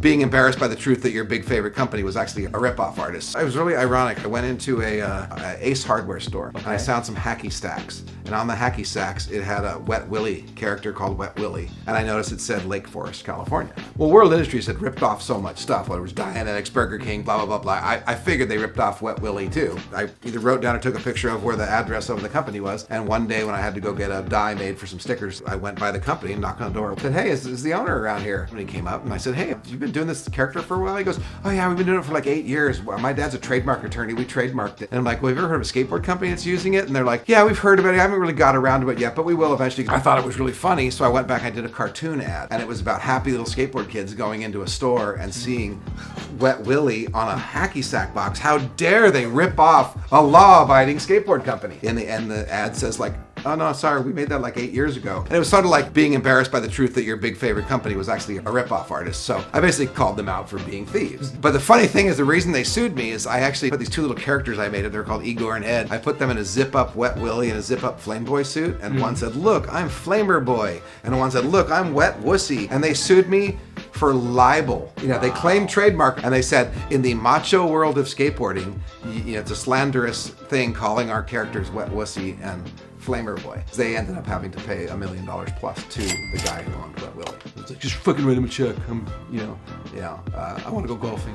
being embarrassed by the truth that your big favorite company was actually a rip-off artist. It was really ironic. I went into a Ace Hardware store and I found some hacky stacks. And on the hacky stacks, it had a Wet Willy character called Wet Willy. And I noticed it said Lake Forest, California. Well, World Industries had ripped off so much stuff, whether it was Dianetics, Burger King, blah, blah, blah, blah. I figured they ripped off Wet Willy too. I either wrote down or took a picture of where the address of the company was. And one day when I had to go get a die made for some stickers, I went by the company and knocked on the door and said, hey, is the owner around here? And he came up and I said, hey, you've been doing this character for a while? He goes, oh yeah, we've been doing it for like 8 years. My dad's a trademark attorney. We trademarked it. And I'm like, well, have you ever heard of a skateboard company that's using it? And they're like, yeah, we've heard about it. I haven't really got around to it yet, but we will eventually. I thought it was really funny, so I went back and I did a cartoon ad, and it was about happy little skateboard kids going into a store and seeing Wet Willy on a hacky sack box. How dare they rip off a law-abiding skateboard company? In the end, the ad says like, oh no, sorry, we made that like 8 years ago. And it was sort of like being embarrassed by the truth that your big favorite company was actually a rip-off artist. So I basically called them out for being thieves. But the funny thing is, the reason they sued me is I actually put these two little characters I made. They're called Igor and Ed. I put them in a zip-up Wet Willy and a zip-up Flame Boy suit. And one said, look, I'm Flamer Boy. And one said, look, I'm Wet Wussy. And they sued me for libel. You know, they claimed trademark, and they said, in the macho world of skateboarding, you know, it's a slanderous thing calling our characters Wet Wussy and Flamer Boy. They ended up having to pay $1 million plus to the guy who owned Wet Willy. It's like, just fucking write him a check. I want to go golfing.